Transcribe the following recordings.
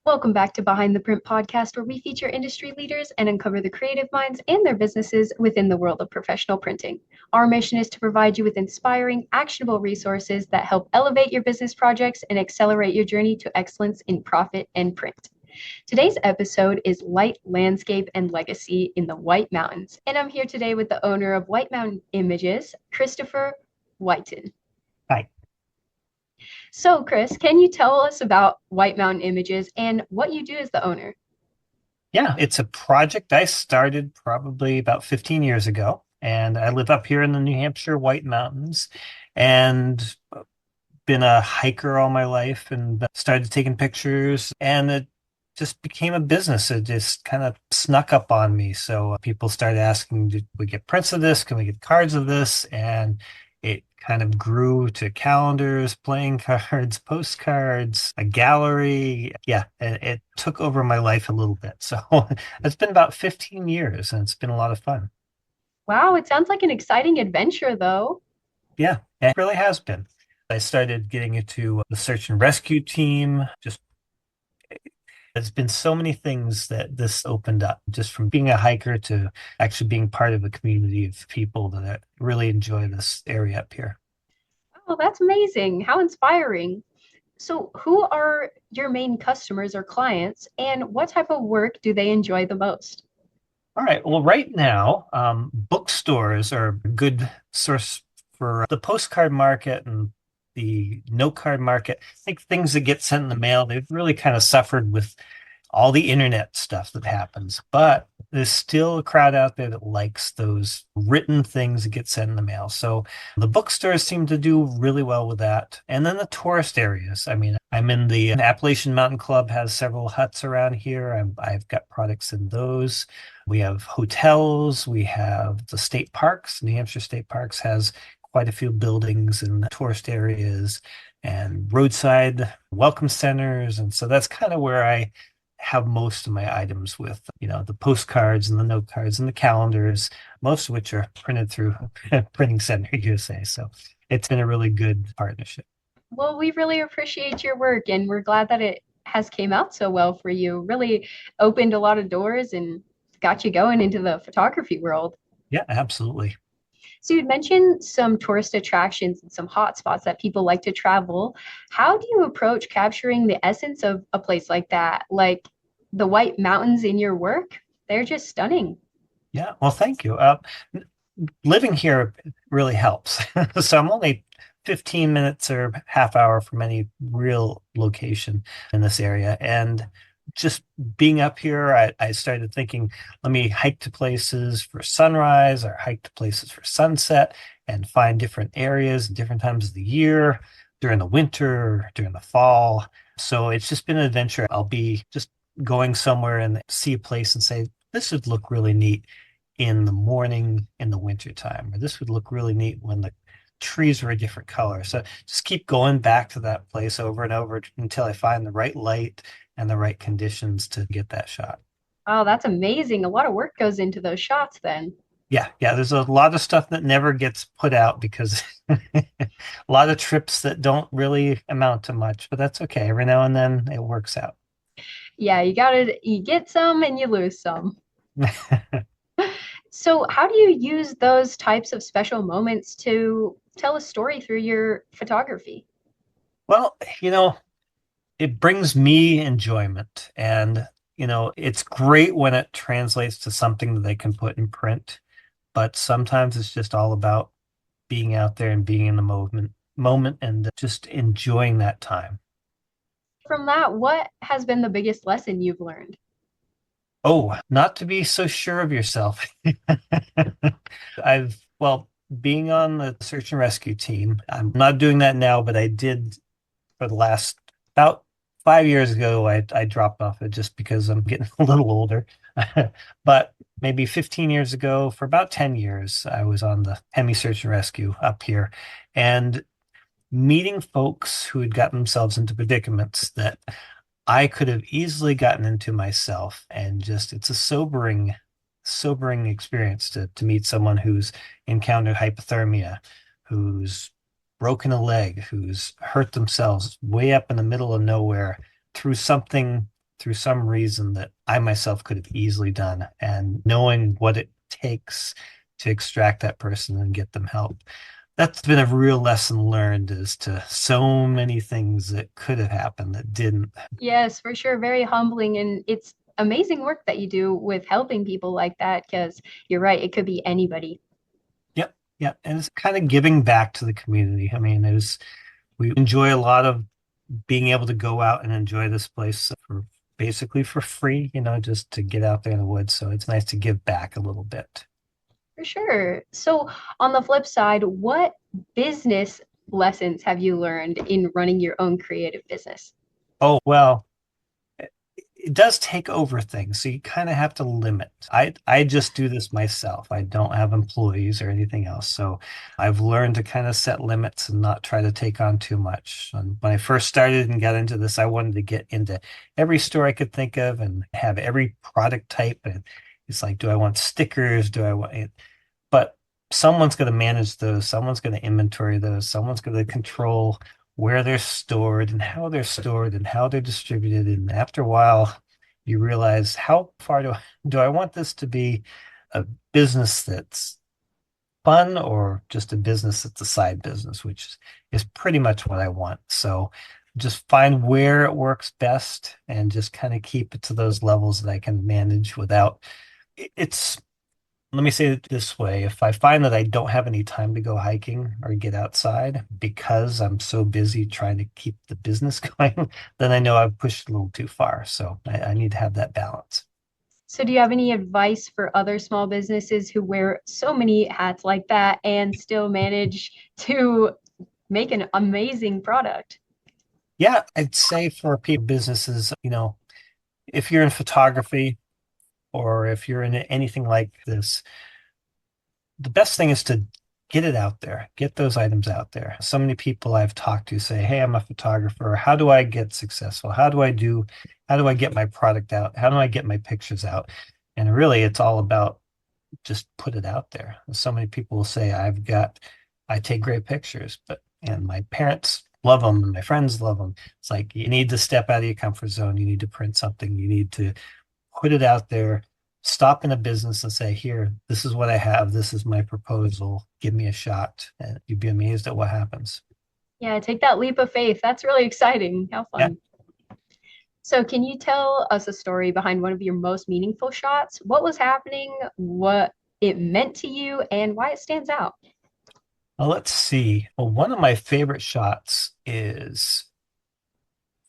Welcome back to Behind the Print podcast, where we feature industry leaders and uncover the creative minds and their businesses within the world of professional printing. Our mission is to provide you with inspiring, actionable resources that help elevate your business projects and accelerate your journey to excellence in profit and print. Today's episode is Light Landscape and Legacy in the White Mountains, and I'm here today with the owner of White Mountain Images, Christopher Whiton. Hi. So, Chris, can you tell us about White Mountain Images and what you do as the owner? Yeah, it's a project I started probably about 15 years ago. And I live up here in the New Hampshire White Mountains and been a hiker all my life and started taking pictures. And it just became a business. It just kind of snuck up on me. So people started asking, did we get prints of this? Can we get cards of this? And it kind of grew to calendars, playing cards, postcards, a gallery. Yeah, it took over my life a little bit. So it's been about 15 years and it's been a lot of fun. Wow, it sounds like an exciting adventure, though. Yeah, it really has been. I started getting into the search and rescue team. Just there's been so many things that this opened up, just from being a hiker to actually being part of a community of people that really enjoy this area up here. Oh, that's amazing. How inspiring. So, who are your main customers or clients, and what type of work do they enjoy the most? All right. Well, right now, bookstores are a good source for the postcard market and the note card market. I think things that get sent in the mail, they've really kind of suffered with all the internet stuff that happens. But there's still a crowd out there that likes those written things that get sent in the mail. So the bookstores seem to do really well with that. And then the tourist areas. I mean, I'm in the Appalachian Mountain Club, has several huts around here. I've got products in those. We have hotels. We have the state parks. New Hampshire State Parks has quite a few buildings in the tourist areas and roadside welcome centers. And so that's kind of where I have most of my items with, the postcards and the note cards and the calendars, most of which are printed through Printing Center USA. So it's been a really good partnership. Well, we really appreciate your work, and we're glad that it has came out so well for you. Really opened a lot of doors and got you going into the photography world. Yeah, absolutely. So you'd mentioned some tourist attractions and some hot spots that people like to travel. How do you approach capturing the essence of a place like that? Like the White Mountains in your work? They're just stunning. Yeah, well, thank you. Living here really helps. So I'm only 15 minutes or half hour from any real location in this area. And just being up here, I started thinking, let me hike to places for sunrise or hike to places for sunset and find different areas, different times of the year, during the winter, during the fall. So it's just been an adventure. I'll be just going somewhere and see a place and say, this would look really neat in the morning in the winter time, or this would look really neat when the trees are a different color. So just keep going back to that place over and over until I find the right light and the right conditions to get that shot. Oh, that's amazing. A lot of work goes into those shots then. Yeah, there's a lot of stuff that never gets put out because a lot of trips that don't really amount to much, but that's okay. Every now and then it works out. Yeah, you get some and you lose some. So how do you use those types of special moments to tell a story through your photography? Well, it brings me enjoyment. And, it's great when it translates to something that they can put in print, but sometimes it's just all about being out there and being in the moment and just enjoying that time. From that, what has been the biggest lesson you've learned? Oh, not to be so sure of yourself. Well, being on the search and rescue team, I'm not doing that now, but I did for the last about 5 years ago. I dropped off it just because I'm getting a little older. But maybe 15 years ago, for about 10 years, I was on the Hemi Search and Rescue up here and meeting folks who had gotten themselves into predicaments that I could have easily gotten into myself. And just it's a sobering experience to meet someone who's encountered hypothermia, who's broken a leg, who's hurt themselves way up in the middle of nowhere through something through some reason that I myself could have easily done. And knowing what it takes to extract that person and get them help. That's been a real lesson learned as to so many things that could have happened that didn't. Yes, for sure. Very humbling. And it's amazing work that you do with helping people like that because you're right, it could be anybody. Yep. Yeah. And it's kind of giving back to the community. I mean, we enjoy a lot of being able to go out and enjoy this place for basically for free, just to get out there in the woods. So it's nice to give back a little bit. For sure. So, on the flip side, what business lessons have you learned in running your own creative business? Oh, well, it does take over things, so you kind of have to limit. I just do this myself. I don't have employees or anything else. So I've learned to kind of set limits and not try to take on too much. And when I first started and got into this, I wanted to get into every store I could think of and have every product type. And it's like, do I want stickers? Do I want it? But someone's going to manage those, someone's going to inventory those, someone's going to control where they're stored and how they're distributed. And after a while, you realize how far do I want this to be a business that's fun or just a business that's a side business, which is pretty much what I want. So just find where it works best and just kind of keep it to those levels that I can manage without it's let me say it this way. If I find that I don't have any time to go hiking or get outside because I'm so busy trying to keep the business going, then I know I've pushed a little too far. So I need to have that balance. So, do you have any advice for other small businesses who wear so many hats like that and still manage to make an amazing product? Yeah, I'd say for people, businesses, if you're in photography or if you're in anything like this, the best thing is to get it out there, get those items out there. So many people I've talked to say, "Hey, I'm a photographer. How do I get successful? How do I get my product out? How do I get my pictures out?" And really, it's all about just put it out there. So many people will say, I take great pictures, and my parents love them and my friends love them. It's like you need to step out of your comfort zone. You need to print something. You need to put it out there, stop in a business and say, here, this is what I have. This is my proposal. Give me a shot. And you'd be amazed at what happens. Yeah, take that leap of faith. That's really exciting. How Yeah. fun. So, can you tell us a story behind one of your most meaningful shots? What was happening, what it meant to you, and why it stands out? Well, let's see. Well, one of my favorite shots is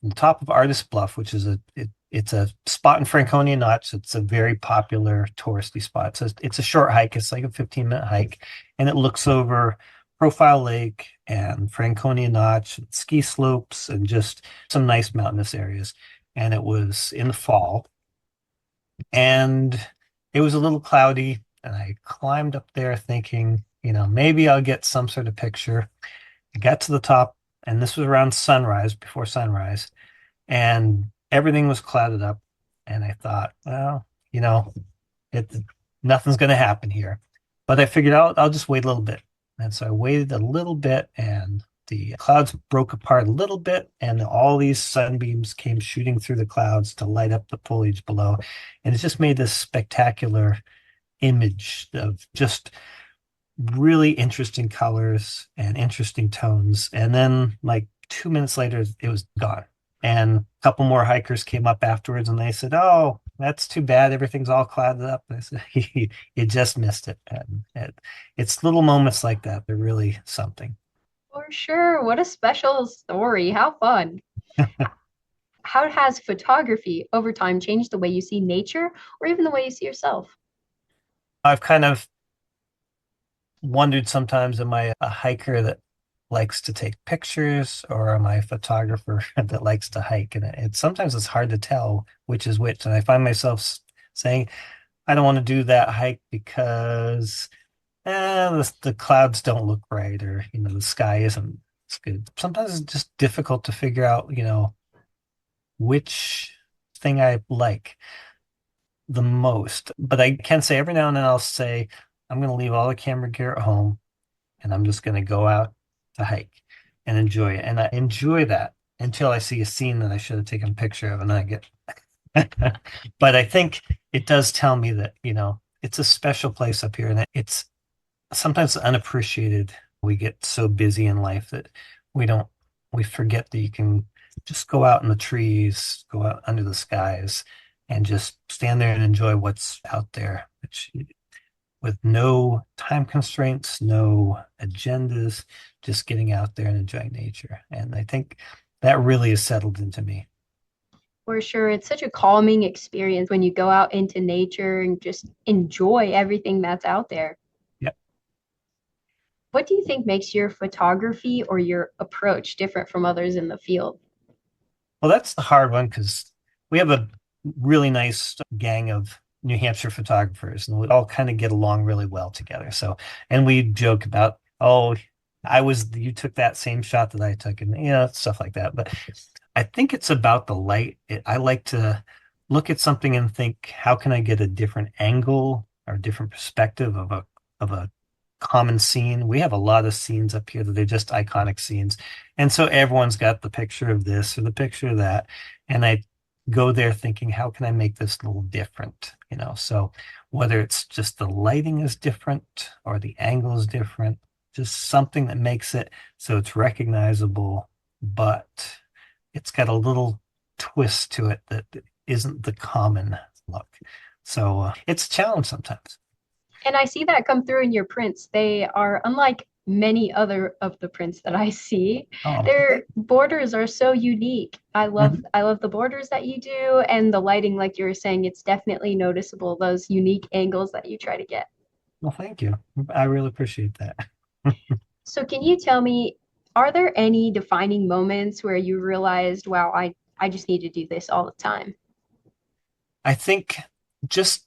on top of Artist Bluff, which is it's a spot in Franconia Notch. It's a very popular touristy spot. So it's a short hike. It's like a 15-minute hike, and it looks over Profile Lake and Franconia Notch, and ski slopes, and just some nice mountainous areas. And it was in the fall, and it was a little cloudy. And I climbed up there thinking, maybe I'll get some sort of picture. I got to the top, and this was around sunrise, before sunrise, and everything was clouded up. And I thought, well, it nothing's going to happen here. But I figured I'll just wait a little bit. And so I waited a little bit, and the clouds broke apart a little bit, and all these sunbeams came shooting through the clouds to light up the foliage below. And it just made this spectacular image of just really interesting colors and interesting tones. And then, like 2 minutes later, it was gone. And a couple more hikers came up afterwards and they said, "Oh, that's too bad. Everything's all clouded up." And I said, "You just missed it." And it's little moments like that. They're really something. For sure. What a special story. How fun. How has photography over time changed the way you see nature or even the way you see yourself? I've kind of wondered sometimes, am I a hiker that likes to take pictures or am I a photographer that likes to hike? And sometimes it's hard to tell which is which. And I find myself saying, I don't want to do that hike because the clouds don't look right, or the sky isn't as good. Sometimes it's just difficult to figure out, which thing I like the most. But I can say every now and then I'll say, I'm going to leave all the camera gear at home and I'm just going to go out to hike and enjoy it. And I enjoy that until I see a scene that I should have taken a picture of, and then I get But I think it does tell me that, it's a special place up here, and it's sometimes unappreciated. We get so busy in life that we don't, we forget that you can just go out in the trees, go out under the skies, and just stand there and enjoy what's out there, which with no time constraints, no agendas, just getting out there and enjoying nature. And I think that really has settled into me. For sure, it's such a calming experience when you go out into nature and just enjoy everything that's out there. Yeah. What do you think makes your photography or your approach different from others in the field? Well, that's the hard one because we have a really nice gang of New Hampshire photographers, and we all kind of get along really well together. So, and we joke about, oh, you took that same shot that I took, and stuff like that. But I think it's about the light. I like to look at something and think, how can I get a different angle or different perspective of a common scene? We have a lot of scenes up here that are just iconic scenes. And so everyone's got the picture of this or the picture of that. And I go there thinking, how can I make this a little different? So whether it's just the lighting is different or the angle is different, just something that makes it so it's recognizable, but it's got a little twist to it that isn't the common look. So it's a challenge sometimes. And I see that come through in your prints. They are unlike many other of the prints that I see. Oh, Their borders are so unique. I love mhm. I love the borders that you do and the lighting, like you were saying, it's definitely noticeable, those unique angles that you try to get. Well, thank you. I really appreciate that. So can you tell me, are there any defining moments where you realized, wow, I just need to do this all the time? I think just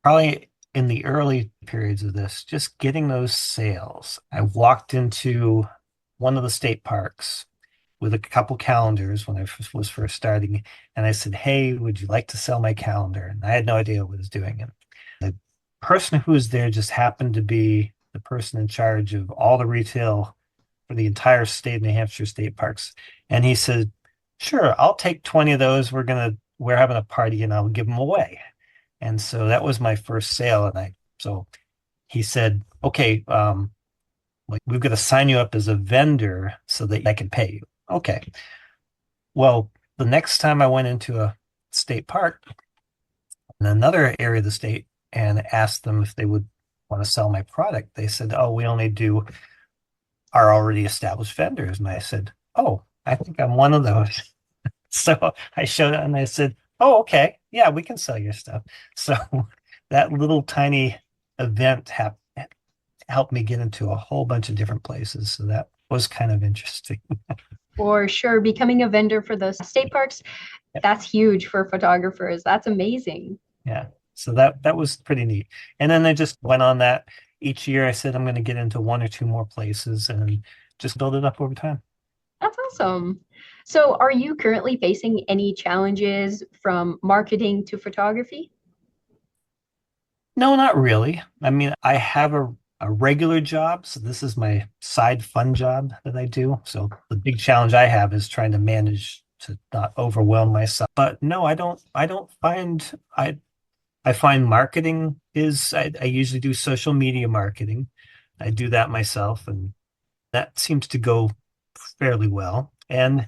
probably in the early periods of this, just getting those sales. I walked into one of the state parks with a couple calendars when I was first starting, and I said, "Hey, would you like to sell my calendar?" And I had no idea what I was doing. And the person who was there just happened to be the person in charge of all the retail for the entire state of New Hampshire state parks. And he said, "Sure, I'll take 20 of those. We're having a party and I'll give them away." And so that was my first sale. So he said, "Okay, like we've got to sign you up as a vendor so that I can pay you." Okay. Well, the next time I went into a state park in another area of the state and asked them if they would want to sell my product, they said, "Oh, we only do our already established vendors." And I said, "Oh, I think I'm one of those." So I showed up and I said, "Oh, okay. Yeah, we can sell your stuff." So that little tiny event helped me get into a whole bunch of different places. So that was kind of interesting. For sure, becoming a vendor for those state parks, that's huge for photographers. That's amazing. Yeah. So that was pretty neat. And then I just went on that each year. I said I'm going to get into one or two more places and just build it up over time. That's awesome. So, are you currently facing any challenges from marketing to photography? No, not really. I mean, I have a regular job, so this is my side fun job that I do. So the big challenge I have is trying to manage to not overwhelm myself. But no, I don't find I find marketing I usually do social media marketing. I do that myself, and that seems to go fairly well. And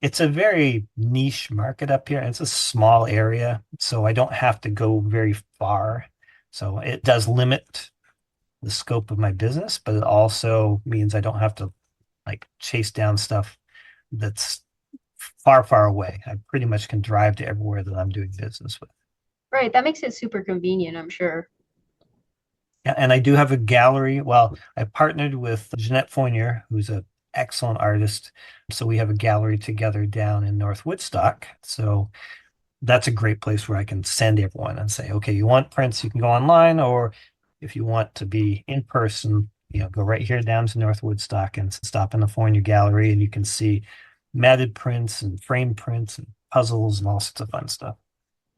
it's a very niche market up here. And it's a small area, so I don't have to go very far. So it does limit the scope of my business, but it also means I don't have to like chase down stuff that's far, far away. I pretty much can drive to everywhere that I'm doing business with. Right, that makes it super convenient, I'm sure. Yeah, and I do have a gallery. Well, I partnered with Jeanette Fournier, who's an excellent artist. So we have a gallery together down in North Woodstock. So that's a great place where I can send everyone and say, okay, you want prints, you can go online, or if you want to be in person, go right here down to North Woodstock and stop in the Fournier Gallery, and you can see matted prints and frame prints and puzzles and all sorts of fun stuff.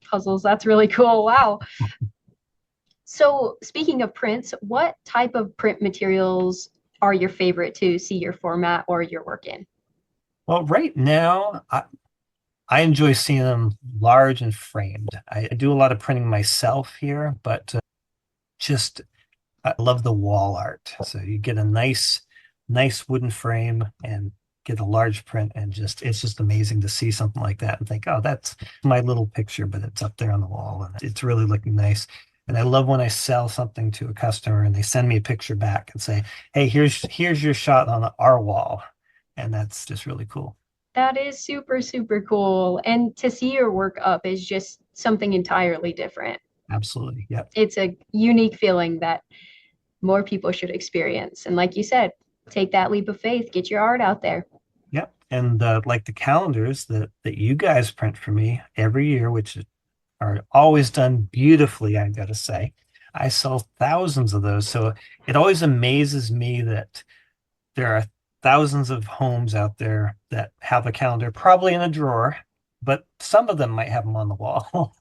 Puzzles, that's really cool. Wow. So, speaking of prints, what type of print materials are your favorite to see your format or your work in? Well, right now, I enjoy seeing them large and framed. I do a lot of printing myself here, but just I love the wall art. So you get a nice wooden frame and get a large print, and just it's just amazing to see something like that and think, oh, that's my little picture, but it's up there on the wall and it's really looking nice. And I love when I sell something to a customer and they send me a picture back and say, hey, here's your shot on our wall. And that's just really cool. That is super, super cool. And to see your work up is just something entirely different. Absolutely. Yep. It's a unique feeling that more people should experience. And like you said, take that leap of faith, get your art out there. Yep. And like the calendars that you guys print for me every year, which are always done beautifully, I gotta say. I sell thousands of those. So it always amazes me that there are thousands of homes out there that have a calendar, probably in a drawer, but some of them might have them on the wall.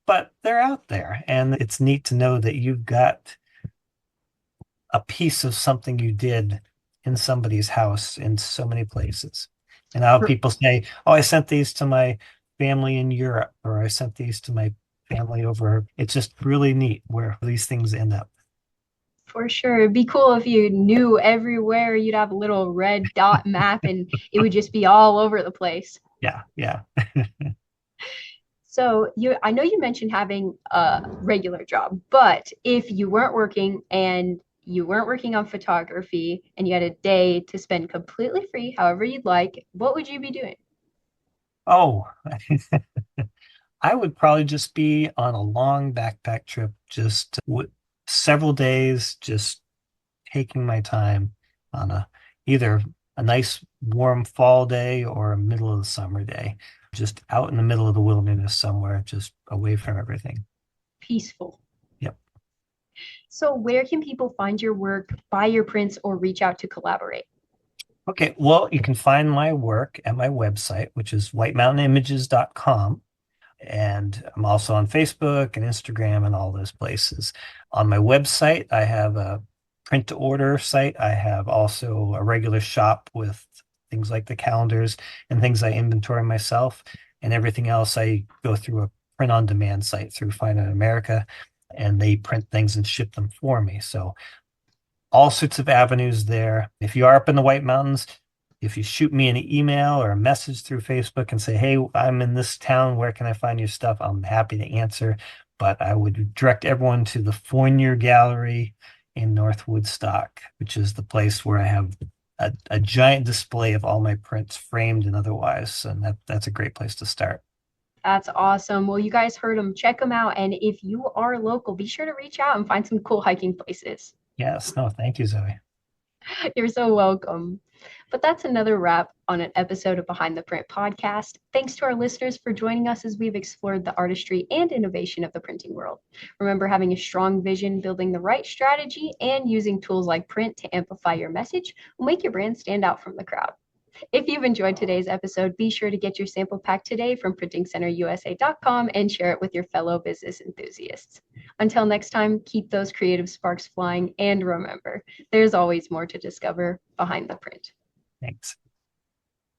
But they're out there. And it's neat to know that you've got a piece of something you did in somebody's house in so many places. And now For, people say, oh, I sent these to my family in Europe, or I sent these to my family over. It's just really neat where these things end up. for sure. It'd be cool if you knew everywhere you'd have a little red dot map and it would just be all over the place. Yeah, yeah. So I know you mentioned having a regular job, but if you weren't working and you weren't working on photography and you had a day to spend completely free, however you'd like, what would you be doing? Oh, I would probably just be on a long backpack trip, just several days, just taking my time on either a nice warm fall day or a middle of the summer day, just out in the middle of the wilderness somewhere, just away from everything. Peaceful. Yep. So where can people find your work, buy your prints, or reach out to collaborate? Okay, well, you can find my work at my website, which is whitemountainimages.com. And I'm also on Facebook and Instagram and all those places. On my website, I have a print to order site. I have also a regular shop with things like the calendars and things I inventory myself. And everything else I go through a print on demand site through Fine in America, and they print things and ship them for me. So all sorts of avenues there. If you are up in the White Mountains, if you shoot me an email or a message through Facebook and say, hey, I'm in this town, where can I find your stuff? I'm happy to answer. But I would direct everyone to the Fournier Gallery in North Woodstock, which is the place where I have a giant display of all my prints, framed and otherwise. And that's a great place to start. That's awesome. Well, you guys heard them. Check them out. And if you are local, be sure to reach out and find some cool hiking places. Yes, no, thank you, Zoe. You're so welcome. But that's another wrap on an episode of Behind the Print podcast. Thanks to our listeners for joining us as we've explored the artistry and innovation of the printing world. Remember, having a strong vision, building the right strategy, and using tools like print to amplify your message will make your brand stand out from the crowd. If you've enjoyed today's episode, be sure to get your sample pack today from printingcenterusa.com and share it with your fellow business enthusiasts. Until next time, keep those creative sparks flying and remember, there's always more to discover behind the print. Thanks.